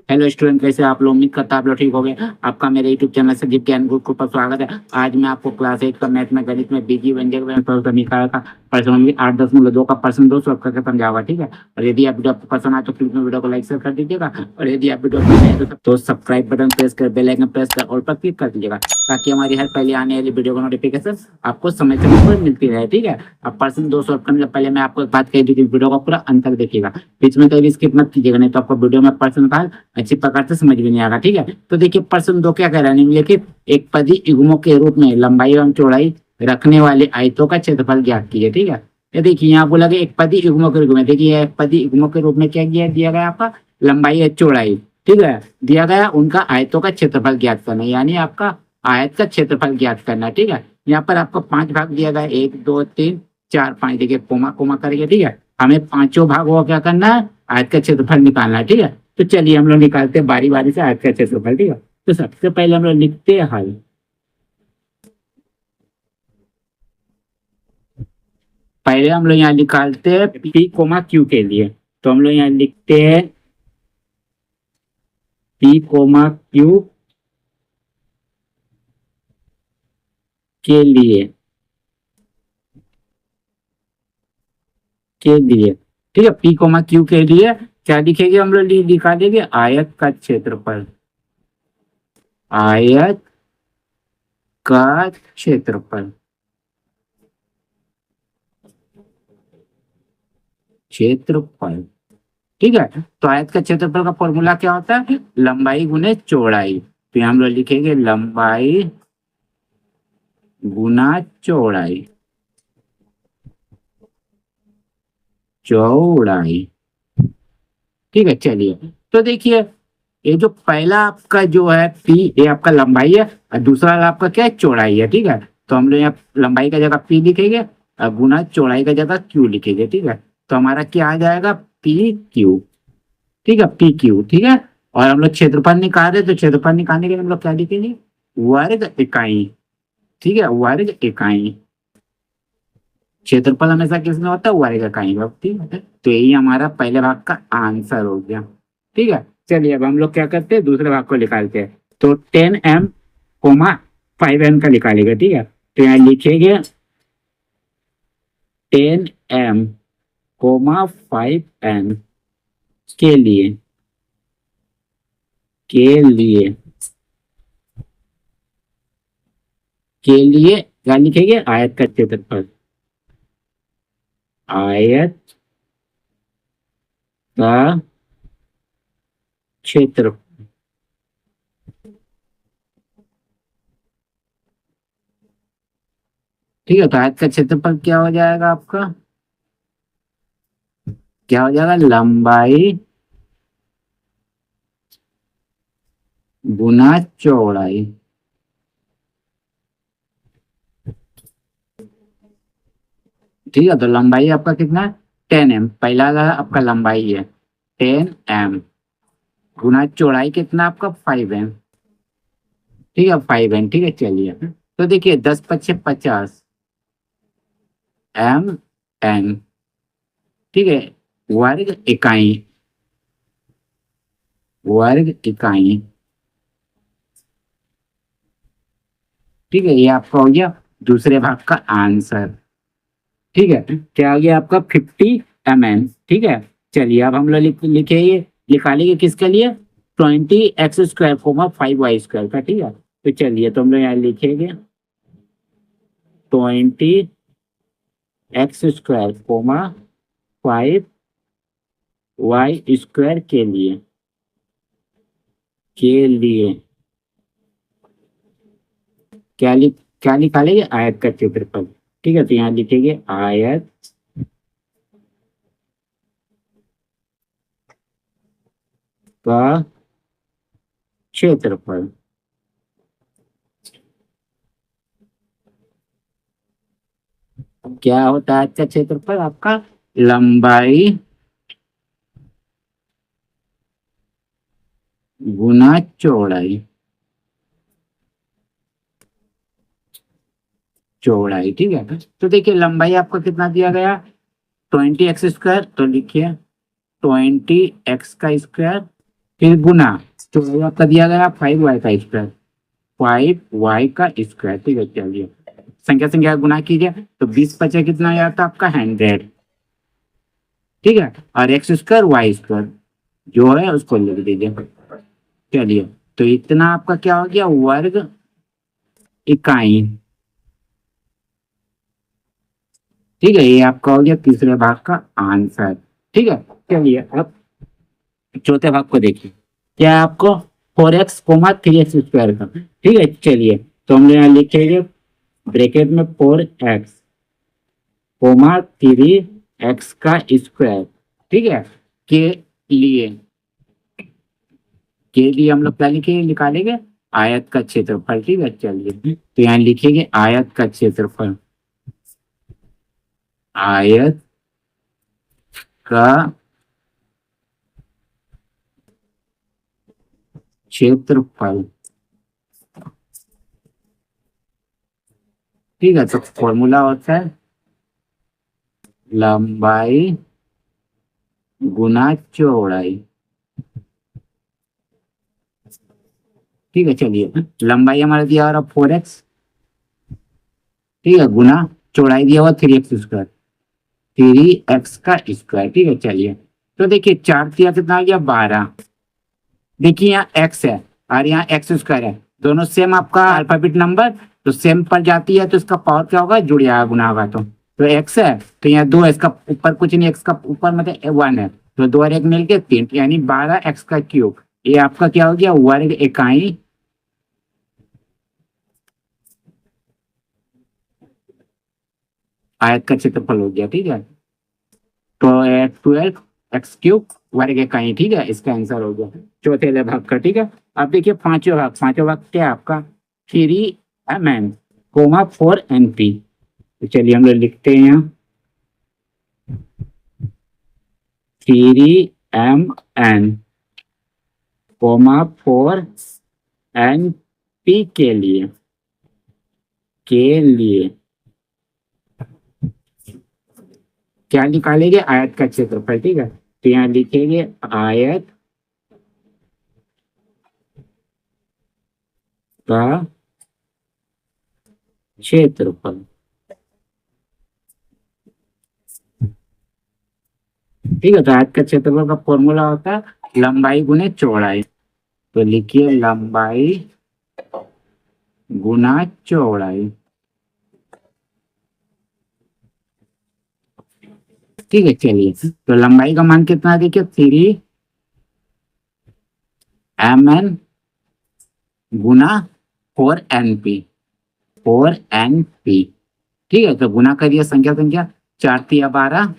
Hello student, कैसे आप लोग? उम्मीद करता आप लोग ठीक हो गए। आपका मेरे यूट्यूब चैनल संजीव ज्ञान गुरुकुल पर स्वागत है। आज मैं आपको क्लास 8 का मैथ में गणित में बीजी व्यंजक समीकरण का प्रश्न 8.2 का प्रश्न 2 सॉल्व करके समझावा, ठीक है। और यदि आप वीडियो आपको पसंद आए तो प्लीज वीडियो को लाइक शेयर कर दीजिएगा। और यदि आप वीडियो पसंद आए तो सब्सक्राइब बटन प्रेस कर बेल आइकन प्रेस कर और पर क्लिक कर दीजिएगा, ताकि हमारी हर पहले आने वाली वीडियो का नोटिफिकेशन आपको समय समय पर मिलती रहे, ठीक है। अब प्रश्न 2 सॉल्व करने से पहले मैं आपको एक बात कह दी थी, वीडियो का पूरा अंत तक देखिएगा, बीच में कभी स्किप मत कीजिएगा, नहीं तो आपको वीडियो में प्रश्न का अच्छी प्रकार से समझ में नहीं आएगा, ठीक है। तो देखिए प्रश्न 2 क्या कह रहा है, निम्नलिखित एक पदी युग्मों के रूप में लंबाई एवं चौड़ाई रखने वाले आयतों का क्षेत्रफल ज्ञात कीजिए, ठीक है। ये देखिए यहाँ बोला गया एक पदी युग्मों के रूप में, देखिए एक पदी युग्मों के रूप में क्या दिया गया आपका लंबाई या चौड़ाई, ठीक है। दिया गया उनका आयतों का क्षेत्रफल ज्ञात करना, यानी आपका आयत का क्षेत्रफल ज्ञात करना, ठीक है। यहाँ पर आपको 5 भाग दिया गया, 1 2 3 4 5, देखिए कोमा कोमा करके, ठीक है। हमें पांचों भाग वो क्या करना है, आयत का क्षेत्रफल निकालना है, ठीक है। तो चलिए हम लोग निकालते हैं बारी बारी से आयत का क्षेत्रफल, ठीक है। तो सबसे पहले हम लोग लिखते हैं हल। पहले हम लोग यहाँ निकालते हैं पी कोमा क्यू के लिए, तो हम लोग यहाँ लिखते हैं पी कोमा क्यू के लिए ठीक है। पी कोमा क्यू के लिए क्या लिखेंगे हम लोग, लिखा देंगे आयत का क्षेत्रफल, आयत का क्षेत्रफल क्षेत्रफल ठीक है। तो आयत का क्षेत्रफल का फॉर्मूला क्या होता है, लंबाई गुने चौड़ाई। तो हम लोग लिखेंगे लंबाई गुना चौड़ाई, चौड़ाई, ठीक है। चलिए तो देखिए ये जो पहला आपका जो है पी, ये आपका लंबाई है और दूसरा आपका क्या है, चौड़ाई है, ठीक है। तो हम लोग यहाँ लंबाई का जगह पी लिखेंगे और गुना चौड़ाई का जगह क्यू लिखेंगे, ठीक है। तो हमारा क्या आ जाएगा, पी क्यू, ठीक है, पी क्यू, ठीक है। और हम लोग क्षेत्रफल निकाल रहे, तो क्षेत्रफल निकालने के लिए हम लोग क्या लिखेंगे, वर्ग इकाई, ठीक है, वर्ग इकाई। क्षेत्रफल हमेशा किसमें होता है, वर्ग इकाई में, ठीक है। तो यही हमारा पहले भाग का आंसर हो गया, ठीक है। चलिए अब हम लोग क्या करते हैं, दूसरे भाग को निकालते हैं। तो 10m कोमा 5n का निकालेगा, ठीक है। तो यहाँ लिखेंगे 10m कोमा 5n के लिए क्या लिखेंगे, आयत का क्षेत्रफल, आयत का क्षेत्र, ठीक है। तो आयत का क्षेत्रफल क्या हो जाएगा आपका, क्या हो जाएगा, लंबाई गुना चौड़ाई, ठीक है। तो लंबाई आपका कितना है, 10m, पहला आपका लंबाई है 10m गुना चौड़ाई कितना आपका 5m, ठीक है, 5n, ठीक है। चलिए तो देखिए 10 पच्चे 50 mn, ठीक है, वर्ग इकाई, वर्ग इकाई, ठीक है। ये आपका हो गया दूसरे भाग का आंसर, ठीक है। क्या आ गया आपका 50 mn, ठीक है। चलिए अब हम लोग लिखे ये निकालेंगे किसके लिए, 20x² कोमा 5y² का, ठीक है। तो चलिए तो हम लोग यहाँ लिखेंगे 20x² कोमा 5y² के लिए क्या निकालेंगे, आयत का क्षेत्रफल, ठीक है। तो यहाँ लिखेंगे आयत का क्षेत्रफल, क्या होता है आयत का क्षेत्रफल आपका, लंबाई गुना चौड़ाई, चौड़ाई, ठीक है। तो देखिए लंबाई आपका कितना दिया गया, 20x², तो लिखिए 20x² फिर गुना, तो आपका दिया गया 5y का स्क्वायर, 5y का स्क्वायर। ठीक है, चलिए संख्या संख्या गुना कीजिए तो 20 बचे कितना आ जाता है आपका 100। ठीक है, और एक्स स्क्वायर वाई स्क्वायर जो है उसको लिख दीजिए। चलिए, तो इतना आपका क्या हो गया, वर्ग इकाई। ठीक है, ये आपका हो गया तीसरे भाग का आंसर। ठीक है, चलिए अब चौथे भाग को देखिए। क्या है आपको 4x कोमा 3x स्क्वायर का। ठीक है, चलिए तो हम यहाँ लिखेंगे ब्रैकेट में 4x कोमा 3x का स्क्वायर। ठीक है, के लिए, के लिए हम लोग क्या लिखेंगे, निकालेंगे आयत का क्षेत्रफल। ठीक है, चलिए तो यहाँ लिखेंगे आयत का क्षेत्रफल, आयत का क्षेत्रफल। ठीक है, तो फॉर्मूला होता है लंबाई गुना चौड़ाई। ठीक है, चलिए लंबाई हमारा दिया हुआ 4x। ठीक है, गुना चौड़ाई दिया हुआ 3x स्क्वायर, 3x का स्क्वायर। ठीक है, चलिए तो देखिए 4 दिया कितना आ गया 12। देखिए यहाँ x है और यहाँ x स्क्वायर है, दोनों सेम आपका अल्फाबेट नंबर, तो सेम पर जाती है तो इसका पावर क्या होगा, जुड़ जाएगा, गुना होगा। तो x है तो यहाँ 2 है, इसका ऊपर कुछ नहीं, x का ऊपर मतलब 1 है, तो 2 और 1 मिलके 3, यानी 12x का क्यूब। ये आपका क्या हो गया, वर्ग इकाई आयत का क्षेत्रफल हो गया। ठीक है, तो 12x³ वर्ग इकाई। ठीक है, इसका आंसर हो गया चौथे वाले भाग का। ठीक है, अब देखिए पांचवें भाग, पांचवें भाग क्या है आपका 3mn कोमा 4np। तो चलिए हम लोग लिखते हैं यहाँ 3mn कोमा 4np के लिए, क्या निकालेंगे, आयत का क्षेत्रफल। ठीक है, तो यहाँ लिखेंगे आयत का क्षेत्रफल। ठीक है, तो आयत का क्षेत्रफल का फॉर्मूला होता है लंबाई गुने चौड़ाई। तो लिखिए लंबाई गुना चौड़ाई। ठीक है, चलिए तो लंबाई का मान कितना देखिए 3mn गुना 4np, 4np। ठीक है, तो गुना करिए संख्या संख्या, 4 तिया 12।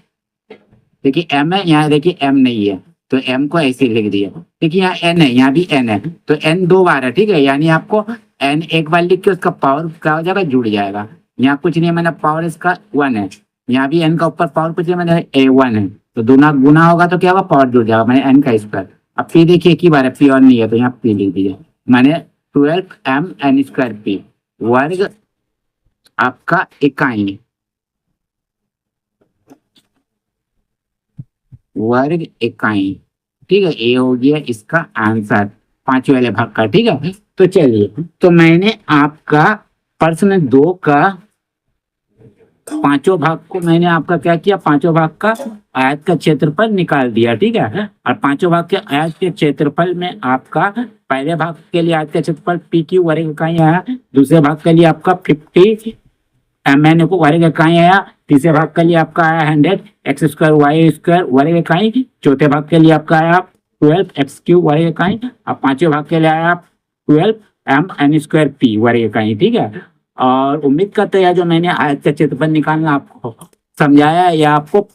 देखिए m है, यहाँ देखिए m नहीं है तो m को ऐसे लिख दिया। देखिए यहाँ n है, यहाँ भी n है, तो n 2 बार है। ठीक है, यानी आपको n एक बार लिख के उसका पावर क्या हो जाएगा, जुड़ जाएगा। यहाँ कुछ नहीं है, मैंने पावर इसका 1 है, यहाँ भी n का ऊपर पावर कुछ नहीं, मैंने a1 है, तो दोनों गुना होगा तो क्या होगा, पावर जुड़ जाएगा, मैंने n का स्क्वायर। अब p देखिए एक ही बार है, p और नहीं है, तो यहाँ p लिख दीजिए, मैंने 12mn² p वर्ग आपका इकाई, वर्ग इकाई। ठीक है, ये हो गया इसका आंसर पांचवें वाले भाग का। ठीक है, तो चलिए तो मैंने आपका प्रश्न 2 का पांचों भाग को मैंने आपका क्या किया, पांचों भाग का आयत का क्षेत्रफल निकाल दिया। ठीक है, और पांचों भाग के आयत के क्षेत्रफल में आपका पहले भाग के लिए आयत का क्षेत्रफल पी की वर्ग इकाई आया, दूसरे भाग के लिए आपका 50 mn को वर्ग इकाई आया, तीसरे भाग के लिए आपका आया 100 x² y² वर्ग इकाई, चौथे भाग के लिए आपका आया 12x³ वर्ग इकाई, अब पांचवें भाग के लिए आया 12mn² p वर्ग इकाई। ठीक है, और उम्मीद करते हैं जो मैंने आयत का क्षेत्रफल निकालना आपको समझाया या आपको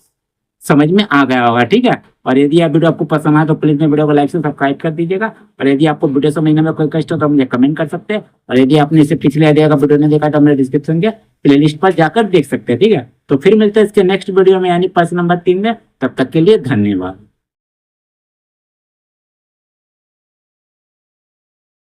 समझ में आ गया होगा। ठीक है, और यदि आप वीडियो आपको पसंद आए तो प्लीज मेरे वीडियो को लाइक से सब्सक्राइब कर दीजिएगा, और यदि आपको वीडियो समझने में कोई कष्ट हो तो मुझे कमेंट कर सकते हैं, और यदि आपने इसे पिछले वीडियो ने देखा तो मेरे डिस्क्रिप्शन के प्लेलिस्ट पर जाकर देख सकते हैं। ठीक है, तो फिर मिलते हैं इसके नेक्स्ट वीडियो में, यानी प्रश्न नंबर 3 में। तब तक के लिए धन्यवाद।